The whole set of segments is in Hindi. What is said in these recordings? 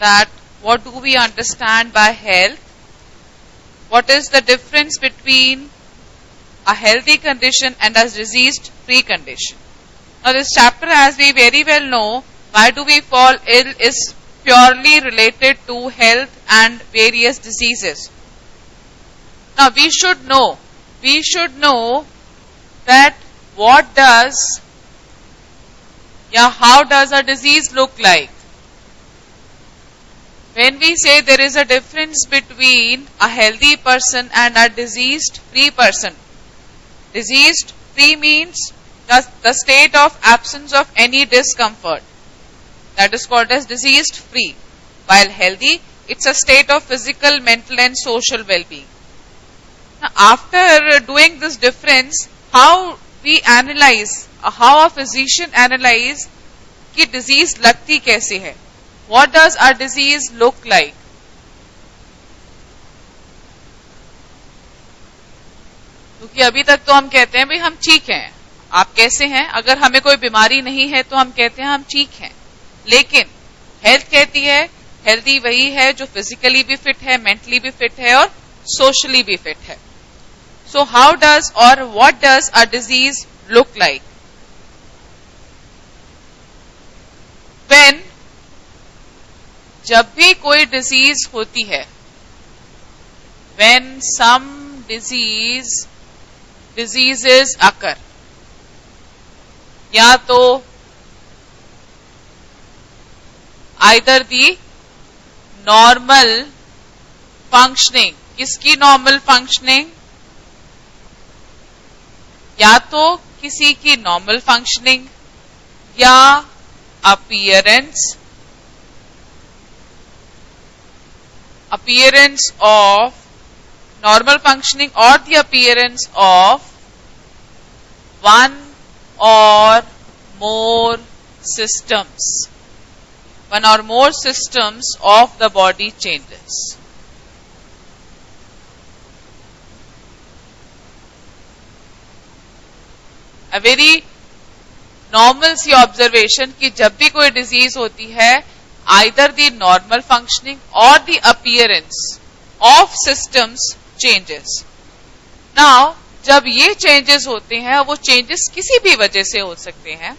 that what do we understand by health? What is the difference between a healthy condition and a disease-free condition? Now this chapter, as we very well know, why do we fall ill is purely related to health and various diseases. Now we should know that how does a disease look like? When we say there is a difference between a healthy person and a disease-free person. Disease-free means the state of absence of any discomfort. That is called as disease-free. While healthy, it's a state of physical, mental and social well-being. Now, after doing this difference, how a physician analyze कि disease लगती कैसे है? What does a disease look like? क्योंकि अभी तक तो हम कहते हैं भाई हम ठीक हैं, आप कैसे हैं? अगर हमें कोई बीमारी नहीं है तो हम कहते हैं हम ठीक हैं. लेकिन हेल्थ कहती है हेल्दी वही है जो फिजिकली भी फिट है, मेंटली भी फिट है और सोशली भी फिट है. सो हाउ डज और what does a disease look like? When जब भी कोई डिजीज होती है, व्हेन सम diseases occur, या तो either the normal functioning, किसकी normal functioning? या तो किसी की normal functioning या appearance of normal functioning or the appearance of one or more systems of the body changes. A very normal C observation कि जब भी कोई disease होती है, either the normal functioning or the appearance of systems changes. Now, जब ये changes होते हैं, वो changes किसी भी वजह से हो सकते हैं.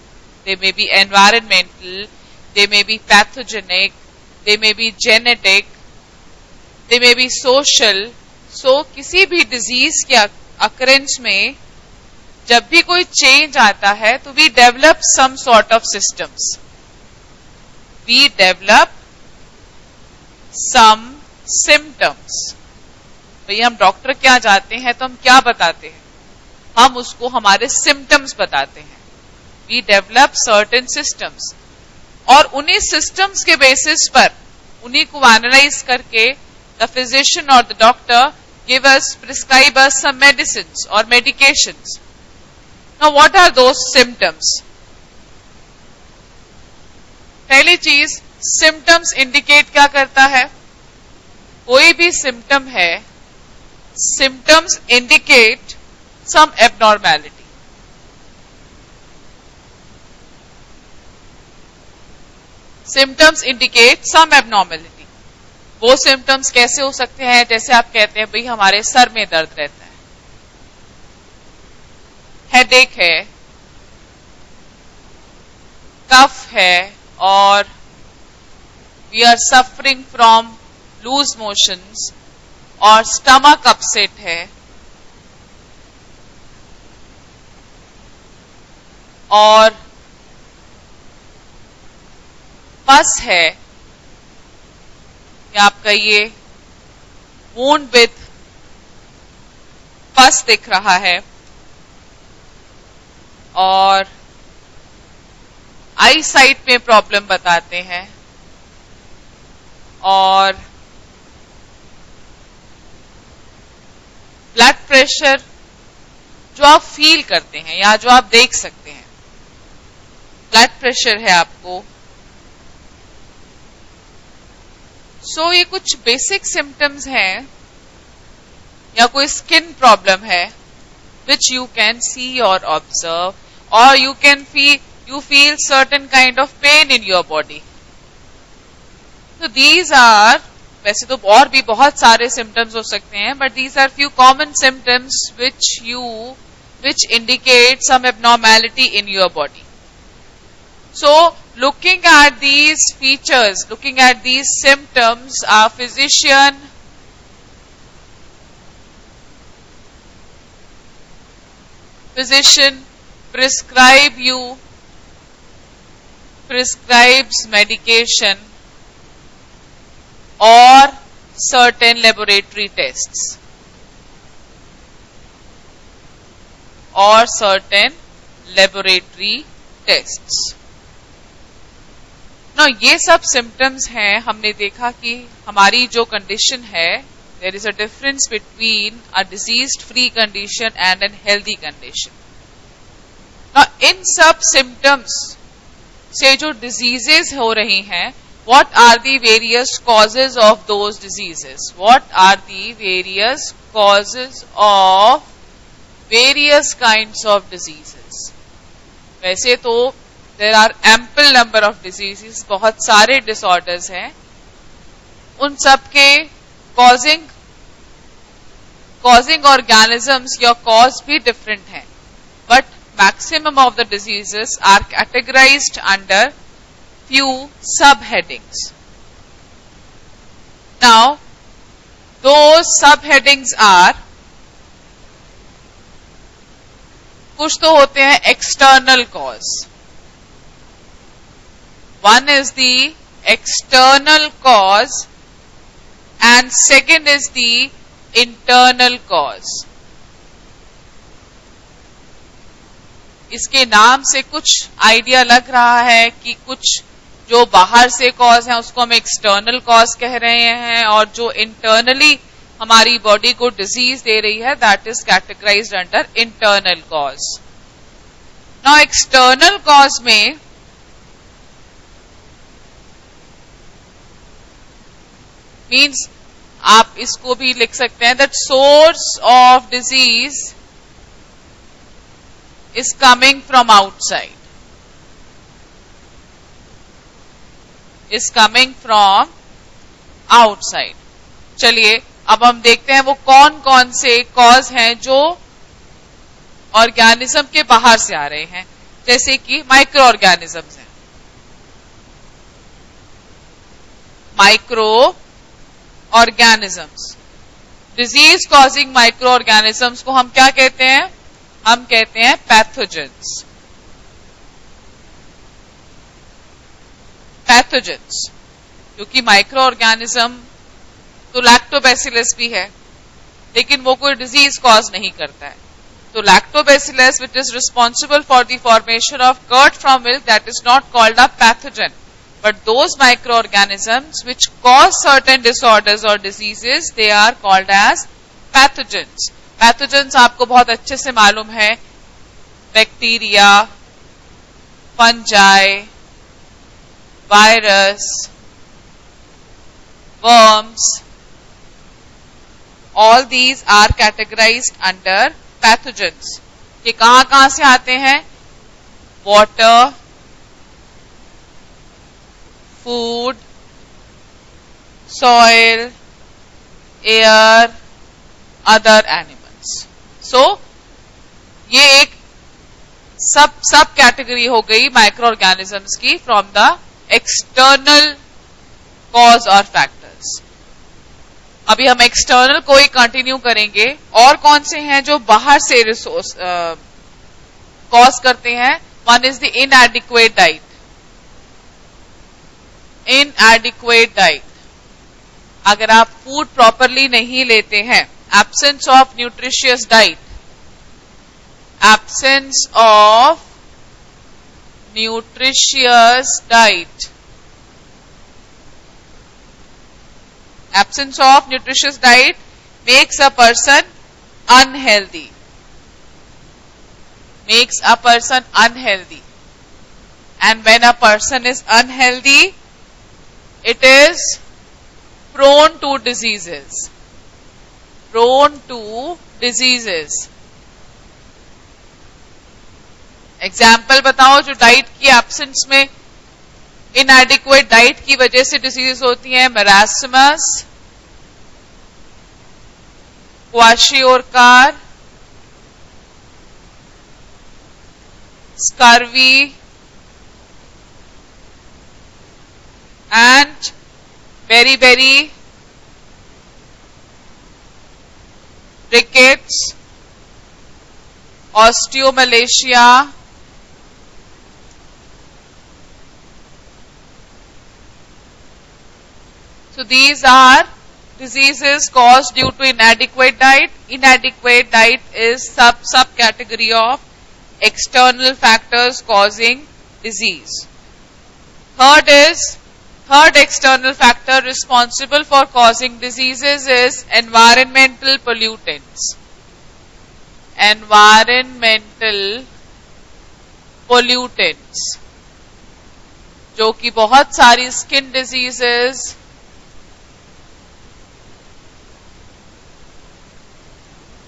They may be environmental, they may be pathogenic, they may be genetic, they may be social. So, किसी भी disease के occurrence में जब भी कोई change आता है, तो we develop some sort of systems. We develop some symptoms. भाई हम डॉक्टर क्या जाते हैं तो हम क्या बताते हैं? हम उसको हमारे सिम्टम्स बताते हैं. वी डेवलप सर्टेन सिस्टम्स और उन्हीं सिस्टम्स के बेसिस पर उन्हीं को एनालाइज करके द फिजिशियन और the doctor give us prescribe us some medicines और medications. Now what are those symptoms? पहली चीज, सिम्टम्स इंडिकेट क्या करता है? कोई भी सिम्टम है, symptoms indicate some abnormality. Symptoms indicate some abnormality. वो symptoms कैसे हो सकते हैं? जैसे आप कहते हैं भाई हमारे सर में दर्द रहता है, हेडेक है, कफ है और we are suffering from loose motions और स्टमक अपसेट है और पस है, या आप कहिए वुंड विथ पस दिख रहा है और आई साइट में प्रॉब्लम बताते हैं और ब्लड प्रेशर जो आप फील करते हैं या जो आप देख सकते हैं, ब्लड प्रेशर है आपको. सो ये कुछ बेसिक सिम्टम्स हैं या कोई स्किन प्रॉब्लम है which you can see or observe, or you feel certain kind of pain in your body. So So these are, वैसे तो और भी बहुत सारे symptoms हो सकते हैं, but these are few common symptoms which indicate some abnormality in your body. So looking at these features, looking at these symptoms, our physician prescribes medication or certain laboratory tests. Now ये सब symptoms हैं. हमने देखा कि हमारी जो condition है, there is a difference between a diseased free condition and an healthy condition. Now इन सब symptoms से जो diseases हो रही हैं, what are the various causes of those diseases? What are the various causes of various kinds of diseases? वैसे तो there are ample number of diseases, बहुत सारे disorders हैं. उन सब के causing organisms या cause भी different हैं. But maximum of the diseases are categorized under few subheadings. Now, those subheadings are, कुछ तो होते हैं external cause. One is the external cause and second is the internal cause. इसके नाम से कुछ आइडिया लग रहा है कि कुछ जो बाहर से कॉज है उसको हम एक्सटर्नल कॉज कह रहे हैं, और जो इंटरनली हमारी बॉडी को डिजीज दे रही है that is categorised under internal cause. Now external cause में मीन्स आप इसको भी लिख सकते हैं that source of disease is coming from outside. Is coming from outside. चलिए अब हम देखते हैं वो कौन कौन से कॉज हैं जो ऑर्गेनिज्म के बाहर से आ रहे हैं. जैसे कि माइक्रो ऑर्गेनिजम्स हैं. Micro organisms, disease causing micro organisms को हम क्या कहते हैं? हम कहते हैं पैथोजेंस. पैथोजेंस क्योंकि माइक्रो ऑर्गेनिज्म तो लैक्टोबैसिलस भी है, लेकिन वो कोई डिजीज कॉज नहीं करता है. तो lactobacillus which is responsible for the formation of curd from milk, that is not called a pathogen, but those micro organisms which cause certain disorders और diseases, they are called as pathogens. Pathogens आपको बहुत अच्छे से मालूम है, bacteria, fungi, virus, worms, all these are categorised under pathogens. ये कहां से आते हैं? Water, food, soil, air, other animals. So ये एक सब कैटेगरी हो गई माइक्रो ऑर्गेनिजम्स की फ्रॉम द एक्सटर्नल कॉज और फैक्टर्स. अभी हम एक्सटर्नल को ही कंटिन्यू करेंगे. और कौन से हैं जो बाहर से रिसोर्स कॉज करते हैं? One is the इनएडिक्वेट diet. इनएडिक्वेट diet, अगर आप फूड प्रॉपरली नहीं लेते हैं, absence of nutritious diet, absence of nutritious diet, absence of nutritious diet makes a person unhealthy, makes a person unhealthy, and when a person is unhealthy, it is prone to diseases. Prone to diseases. Example बताओ जो डाइट की एब्सेंस में इनएडिक्वेट डाइट की वजह से डिजीज होती है marasmus, kwashiorkor, scurvy and beri rickets, osteomalacia, so these are diseases caused due to inadequate diet. Inadequate diet is subcategory of external factors causing disease. Third external factor responsible for causing diseases is environmental pollutants. Environmental pollutants, जो कि बहुत सारी skin diseases,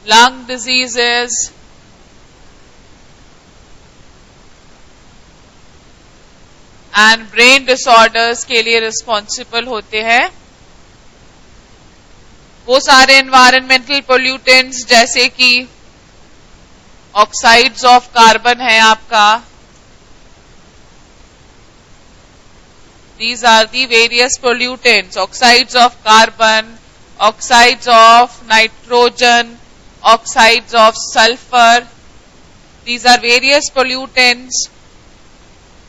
lung diseases, and brain disorders के लिए रिस्पॉन्सिबल होते हैं। वो सारे एनवायरमेंटल पोल्यूटेंट्स जैसे कि ऑक्साइड्स ऑफ कार्बन है आपका, these are the various pollutants, oxides of carbon, oxides of nitrogen, oxides of sulfur. These are various pollutants,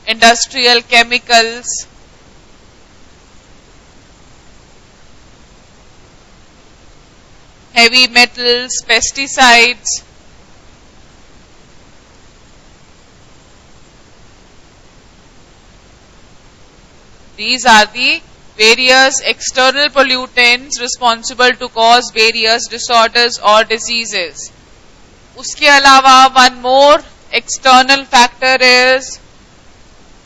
industrial chemicals, heavy metals, pesticides. These are the various external pollutants responsible to cause various disorders or diseases. उसके अलावा one more external factor is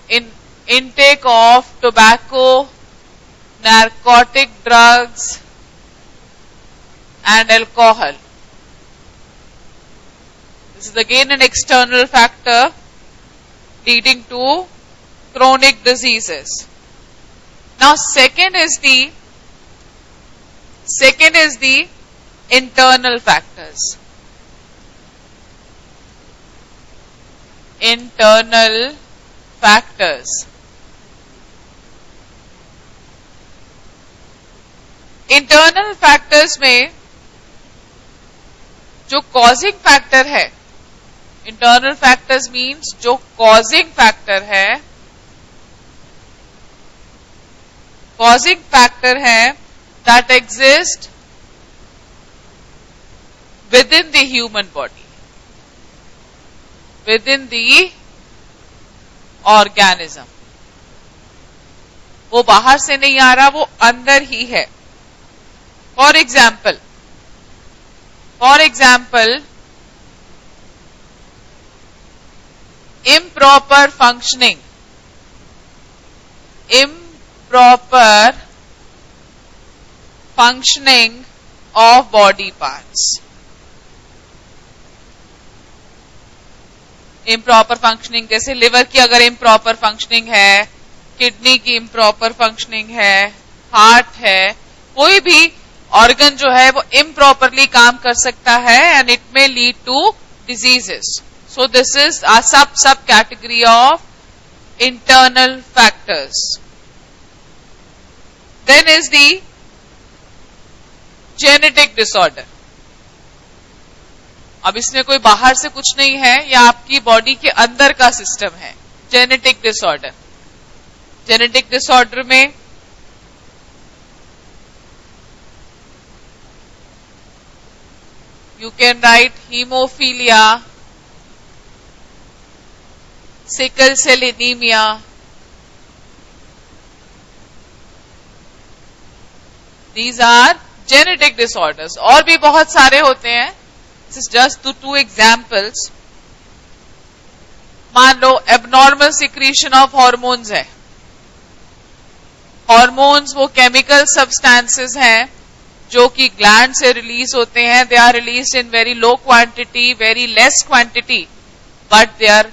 in intake of tobacco, narcotic drugs and alcohol. This is again an external factor leading to chronic diseases. Now second is the internal factors. Internal factors. Internal factors में जो causing factor है, internal factors means जो causing factor है, causing factor है that exist within the human body, within the organism. वो बाहर से नहीं आ रहा, वो अंदर ही है. For example, improper functioning of body parts. Improper functioning जैसे लिवर की अगर इम्प्रॉपर फंक्शनिंग है, किडनी की इम्प्रॉपर फंक्शनिंग है, हार्ट है, कोई भी ऑर्गन जो है वो इम्प्रॉपरली काम कर सकता है and it may lead to diseases. So this is a sub category of internal factors. Then is the genetic disorder. अब इसमें कोई बाहर से कुछ नहीं है, या आपकी बॉडी के अंदर का सिस्टम है. Genetic disorder. जेनेटिक डिसऑर्डर में you can write haemophilia, sickle cell anaemia, these are genetic disorders. और भी बहुत सारे होते हैं. This is just two examples. मान लो एबनॉर्मल सिक्रीशन ऑफ हॉर्मोन्स है. हॉर्मोन्स वो केमिकल सब्सटेंसेस हैं जो कि ग्लैंड से रिलीज होते हैं. They are release in very low quantity, very less quantity, but they are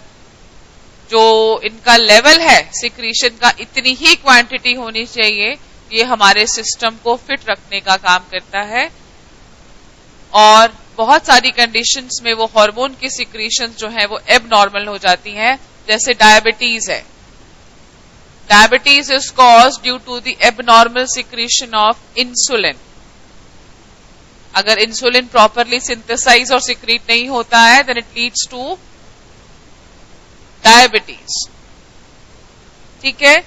जो इनका लेवल है सिक्रीशन का, इतनी ही क्वांटिटी होनी चाहिए। ये हमारे सिस्टम को फिट रखने का काम करता है। और बहुत सारी कंडीशंस में वो हार्मोन की सिक्रीशन जो है वो एबनॉर्मल हो जाती हैं, जैसे डायबिटीज है। Diabetes is caused due to the abnormal secretion of insulin. अगर इंसुलिन प्रॉपरली सिंथेसाइज और सिक्रीट नहीं होता है, then it leads to diabetes. ठीक है,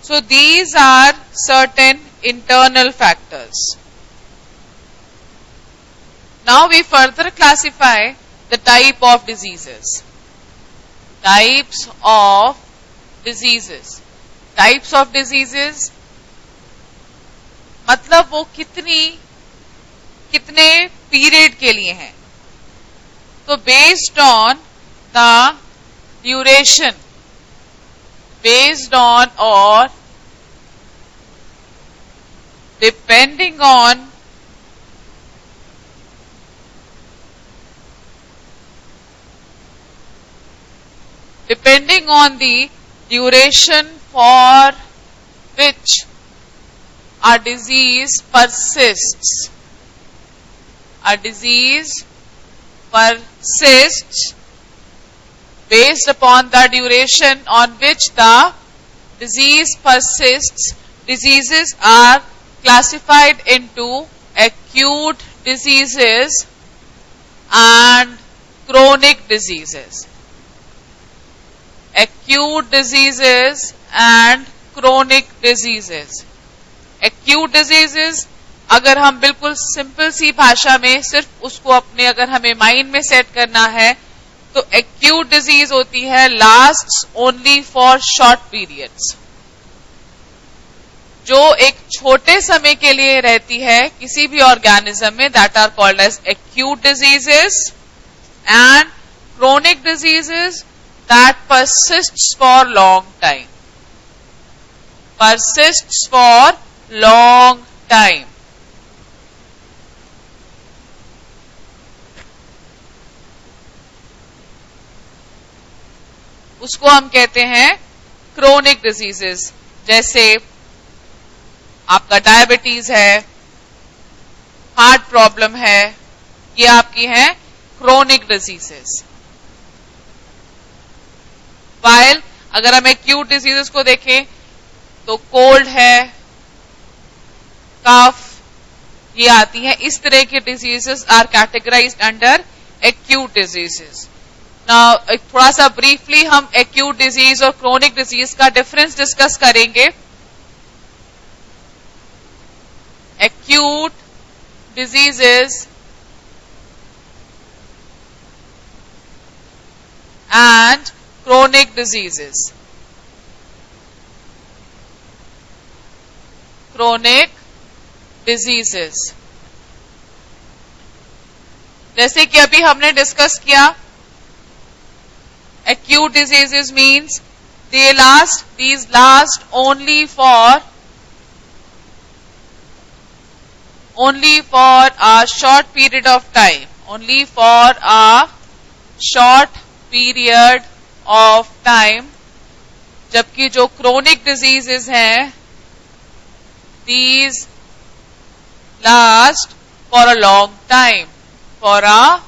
so these are certain internal factors. Now we further classify the type of diseases. Types of diseases. Types of diseases मतलब वो कितने पीरियड के लिए हैं। तो based on the duration, based on or depending on the duration for which a disease persists. A disease persists. Based upon the duration on which the disease persists, diseases are classified into acute diseases and chronic diseases. Acute diseases and chronic diseases. Acute diseases, अगर हम बिल्कुल सिंपल सी भाषा में सिर्फ उसको अपने अगर हमें माइंड में सेट करना है, तो एक्यूट डिजीज होती है last only for short periods, जो एक छोटे समय के लिए रहती है किसी भी ऑर्गेनिज्म में, that are called as acute diseases. And chronic diseases that persists for long time. Persists for long time. उसको हम कहते हैं क्रोनिक डिजीजेस। जैसे आपका डायबिटीज है, हार्ट प्रॉब्लम है, ये आपकी हैं क्रोनिक डिजीजेस। वाइल अगर हम एक्यूट डिजीजेस को देखें तो कोल्ड है, कफ, ये आती है। इस तरह के diseases are categorised under acute diseases. थोड़ा सा ब्रीफली हम एक्यूट डिजीज और क्रोनिक डिजीज का डिफरेंस डिस्कस करेंगे। Acute diseases and chronic diseases. Chronic diseases जैसे कि अभी हमने डिस्कस किया, acute diseases means these last only for a short period of time, only for a short period of time। जबकि जो chronic diseases हैं, these last for a long time, for a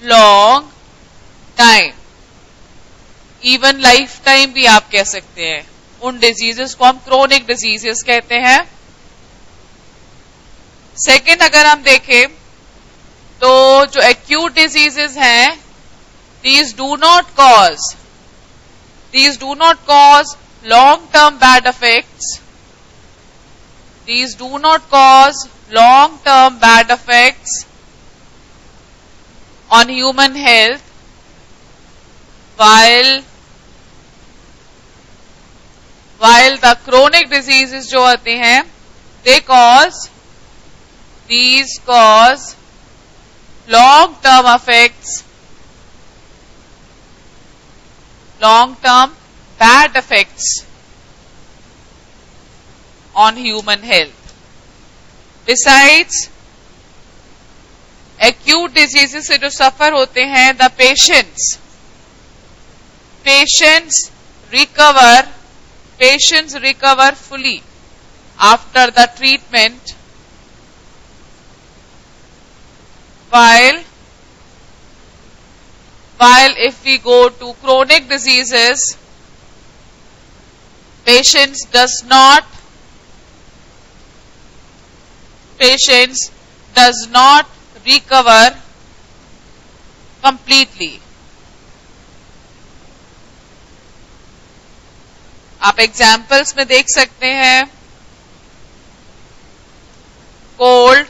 long time, even life time भी आप कह सकते हैं। उन डिजीजेस को हम क्रोनिक डिजीजेस कहते हैं। सेकेंड अगर हम देखें तो जो एक्यूट डिजीजेस हैं, these do not cause long term bad effects. These do not cause long term bad effects on human health, while the chronic diseases जो होते हैं, these cause long term effects, long term bad effects on human health. Besides acute diseases से जो सफर होते हैं the patients, patients recover fully after the treatment, while if we go to chronic diseases, patients does not recover completely. आप एग्जाम्पल्स में देख सकते हैं, कोल्ड,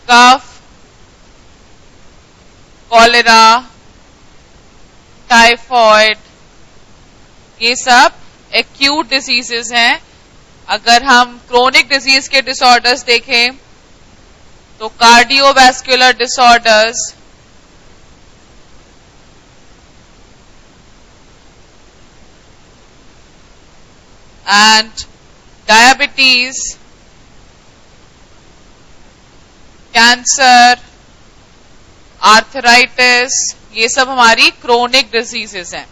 कफ, कॉलेरा, टाइफॉइड, ये सब एक्यूट डिजीजेस हैं. अगर हम क्रोनिक डिजीज के डिसऑर्डर्स देखें तो cardiovascular disorders, and diabetes, cancer, arthritis, ये सब हमारी क्रोनिक डिजीजेस हैं.